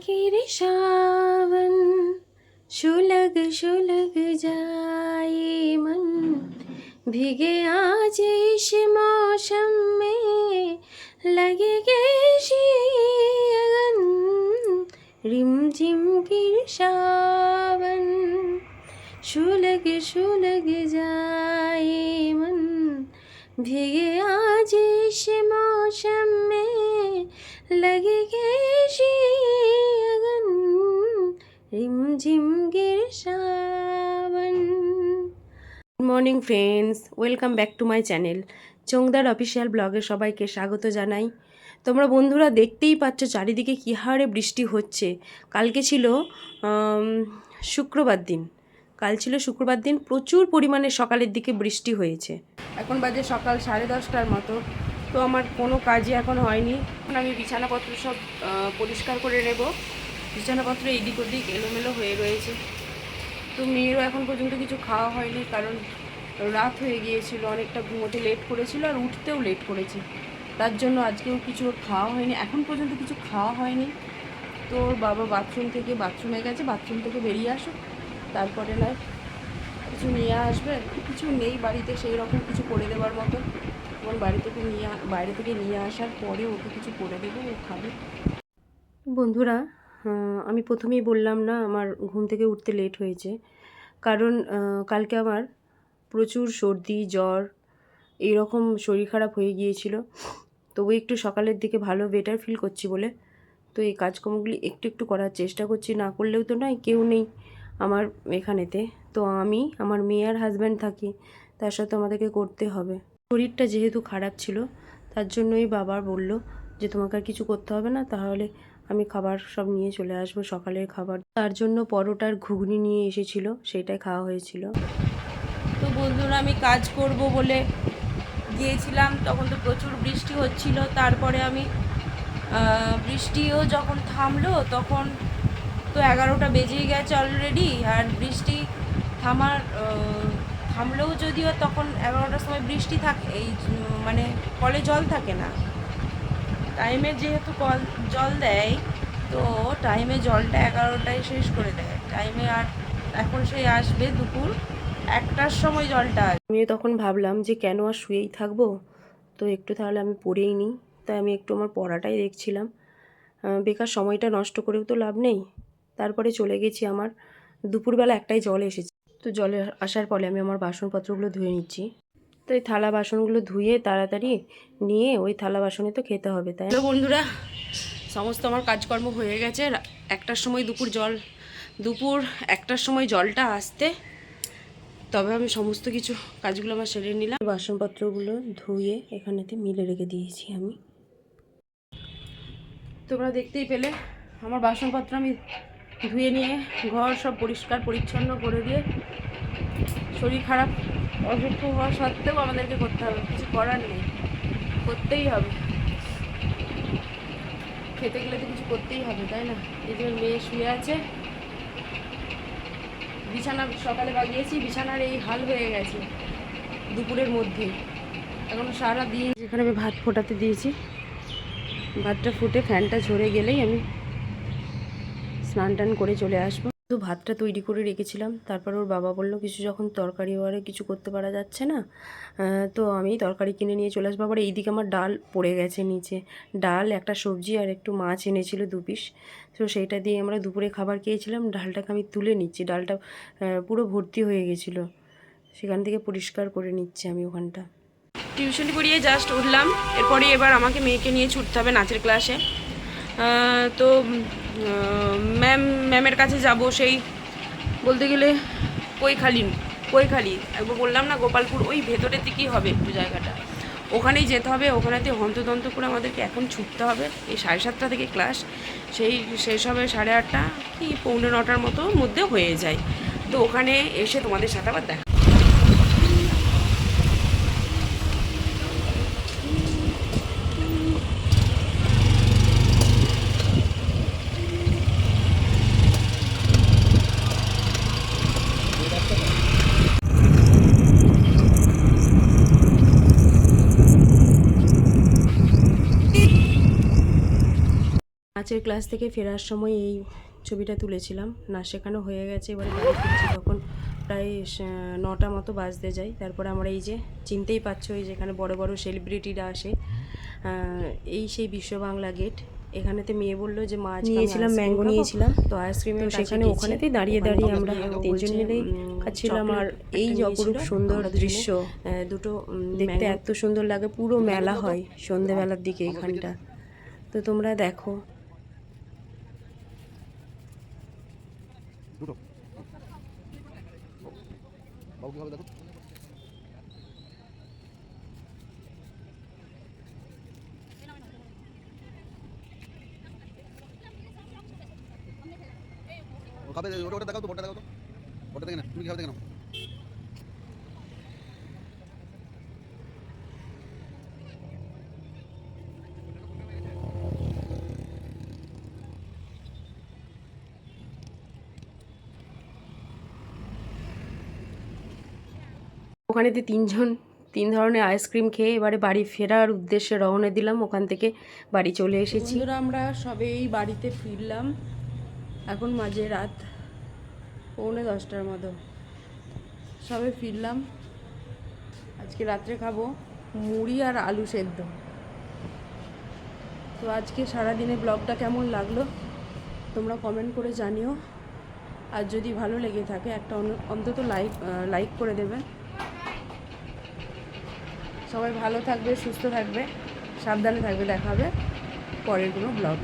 सावन शुलग शुलग जाए मन भीगे आज इस मौसम में लगेगे शीगन रिमझिम गिर सावन शुलग शुलग जाए मन भीगे आज इस मौसम में लगेगे शीगन रिमझिम गिर सावन। Good morning friends, welcome back to my channel Chongdar official ব্লগে সবাইকে স্বাগত জানাই। তোমরা বন্ধুরা দেখতেই পাচ্ছ চারিদিকে কী হারে বৃষ্টি হচ্ছে। কালকে ছিল শুক্রবার দিন, শুক্রবার দিন প্রচুর পরিমাণে সকালের দিকে বৃষ্টি হয়েছে। এখন বাজে সকাল 10:30টার মতো। তো আমার কোনো কাজই এখন হয়নি। এখন আমি বিছানাপত্র সব পরিষ্কার করে নেব। বিছানাপত্র এদিক ওদিক এলোমেলো হয়ে রয়েছে। তো মেয়েরও এখন পর্যন্ত কিছু খাওয়া হয়নি, কারণ রাত হয়ে গিয়েছিল, অনেকটা ঘুমোতে লেট করেছিল আর উঠতেও লেট করেছে। তার জন্য আজকেও কিছু খাওয়া হয়নি, এখন পর্যন্ত কিছু খাওয়া হয়নি। তো ওর বাবা বাথরুমে গেছে, বাথরুম থেকে বেরিয়ে আসো, তারপরে নয় কিছু নিয়ে আসবে। কিছু নেই বাড়িতে সেই রকম কিছু করে দেওয়ার মতো। এবং বাইরে থেকে নিয়ে আসার পরে ওকে কিছু করে দেবো, ও খাবে। বন্ধুরা, আমি প্রথমেই বললাম না আমার ঘুম থেকে উঠতে লেট হয়েছে, কারণ কালকে আমার প্রচুর সর্দি জ্বর এইরকম শরীর খারাপ হয়ে গিয়েছিল। তবু একটু সকালের দিকে ভালো বেটার ফিল করছি বলে তো এই কাজকর্মগুলি একটু একটু করার চেষ্টা করছি। না করলেও তো নয়, কেউ নেই আমার এখানেতে। তো আমি, আমার মেয়ে আর হাজব্যান্ড থাকি, তার সাথে আমাদেরকে করতে হবে। শরীরটা যেহেতু খারাপ ছিল তার জন্যই বাবা বলল যে তোমাকে আর কিছু করতে হবে না, তাহলে আমি খাবার সব নিয়ে চলে আসবো, সকালের খাবার। তার জন্য পরোটার ঘুগনি নিয়ে এসেছিল, সেটাই খাওয়া হয়েছিল। তো বন্ধুরা, আমি কাজ করব বলে গিয়েছিলাম, তখন তো প্রচুর বৃষ্টি হচ্ছিল। তারপরে আমি বৃষ্টিও যখন থামলো তখন তো 11টা বেজেই গেছে অলরেডি। আর বৃষ্টি থামলেও যদিও তখন 11টার সময় বৃষ্টি থাকে, এই মানে কলে জল থাকে না। টাইমে যেহেতু কল জল দেয়, তো টাইমে জলটা 11টায় শেষ করে দেয় টাইমে। আর এখন সেই আসবে দুপুর 1টার সময় জলটা। আমি তখন ভাবলাম যে কেন আর শুয়েই থাকবো, তো একটু তাহলে আমি পড়েই নিই। তাই আমি একটু আমার পড়াটাই দেখছিলাম, বেকার সময়টা নষ্ট করেও তো লাভ নেই। তারপরে চলে গেছি, আমার দুপুরবেলা একটাই জল এসেছে। তো জলে আসার পরে আমি আমার বাসনপত্রগুলো ধুয়ে নিচ্ছি। তো এই থালা বাসনগুলো ধুয়ে তাড়াতাড়ি নিয়ে ওই থালা বাসনে তো খেতে হবে, তাই। হ্যালো বন্ধুরা, সমস্ত আমার কাজকর্ম হয়ে গেছে। 1টার সময় দুপুর 1টার সময় জলটা আসতে, তবে আমি সমস্ত কিছু কাজগুলো আমার সেরে নিলাম। বাসনপত্রগুলো ধুয়ে এখানেতে মিলে রেখে দিয়েছি আমি। তোমরা দেখতেই পেলে আমার বাসনপত্র আমি ধুয়ে নিয়ে ঘর সব পরিষ্কার পরিচ্ছন্ন করে দিয়ে, শরীর খারাপ অসুস্থ হওয়া সত্ত্বেও আমাদেরকে করতে হবে, কিছু করার নেই, করতেই হবে। খেতে গেলে তো কিছু করতেই হবে, তাই না? এই যে মেয়ে শুয়ে আছে, বিছানা সকালে বাগিয়েছি, বিছানার এই হাল হয়ে গেছে দুপুরের মধ্যে। এখন সারা দিন যেখানে আমি ভাত ফোটাতে দিয়েছি, ভাতটা ফুটে ফ্যানটা ঝরে গেলেই আমি স্নান টান করে চলে আসবো। তো ভাতটা তৈরি করে রেখেছিলাম, তারপর ওর বাবা বললো কিছু যখন তরকারি ওয়ারে কিছু করতে পারা যাচ্ছে না, তো আমি তরকারি কিনে নিয়ে চলে আসবো। আবার এইদিকে আমার ডাল পড়ে গেছে নিচে, ডাল একটা সবজি আর একটু মাছ এনেছিল 2 পিস। তো সেইটা দিয়ে আমরা দুপুরে খাবার খেয়েছিলাম। ডালটাকে আমি তুলে নিচ্ছি, ডালটা পুরো ভর্তি হয়ে গেছিলো, সেখান থেকে পরিষ্কার করে নিচ্ছি আমি ওখানটা। টিউশনি পড়িয়ে জাস্ট উঠলাম, এরপরে এবার আমাকে মেয়েকে নিয়ে ছুটতে হবে নাচের ক্লাসে। তো ম্যামের কাছে যাব, সেই বলতে গেলে কৈখালি একবার বললাম না, গোপালপুর ওই ভেতরের দিকেই হবে একটু জায়গাটা, ওখানেই যেতে হবে। ওখানেতে হন্তদন্ত করে আমাদেরকে এখন ছুটতে হবে। এই 7:30 থেকে ক্লাস, সেই শেষ হবে 8:30 কি 8:45 মতো মধ্যে হয়ে যায়। তো ওখানে এসে তোমাদের সাথে আবার দেখা। নাচের ক্লাস থেকে ফেরার সময় এই ছবিটা তুলেছিলাম। নাচ শেখানো হয়ে গেছে, এবারে বাড়ি ফিরছি, তখন প্রায় 9টা মতো বাজতে যায়। তারপরে আমরা এই যে চিনতেই পারছো, এই যেখানে বড় বড় সেলিব্রিটিরা আসে, এই সেই বিশ্ব বাংলা গেট। এখানেতে মেয়ে বললো যে মা নিয়েছিলাম, ম্যাঙ্গো নিয়েছিলাম, তো আইসক্রিমের সেখানে ওখানেতেই দাঁড়িয়ে দাঁড়িয়ে আমরা 3জন মিলেই খাচ্ছিলাম। আর এই যে অপরূপ সুন্দর দৃশ্য, দুটো দেখতে এত সুন্দর লাগে, পুরো মেলা হয় সন্ধেবেলার দিকে এখানটা, তো তোমরা দেখো। দুটো বাবু কিভাবে দেখো ও খাবে ওটা ওটা দেখাও তো বড়টা দেখাও তো বড়টা দেখে না তুমি কিভাবে দেখে নাও ওখানেতে 3 ধরনের আইসক্রিম খেয়ে এবারে বাড়ি ফেরার উদ্দেশ্যে রওনা দিলাম। ওখান থেকে বাড়ি চলে এসেছি। বন্ধুরা, আমরা সবেই বাড়িতে ফিরলাম। এখন মাঝে রাত 9:45 মতো সবে ফিরলাম। আজকে রাত্রে খাবো মুড়ি আর আলু সেদ্ধ। তো আজকে সারাদিনে ব্লগটা কেমন লাগলো তোমরা কমেন্ট করে জানিও। আর যদি ভালো লেগে থাকে একটা অন্তত লাইক করে দেবে। সবাই ভালো থাকবে, সুস্থ থাকবে, সাবধানে থাকবে। দেখা হবে পরের কোনো ব্লগে।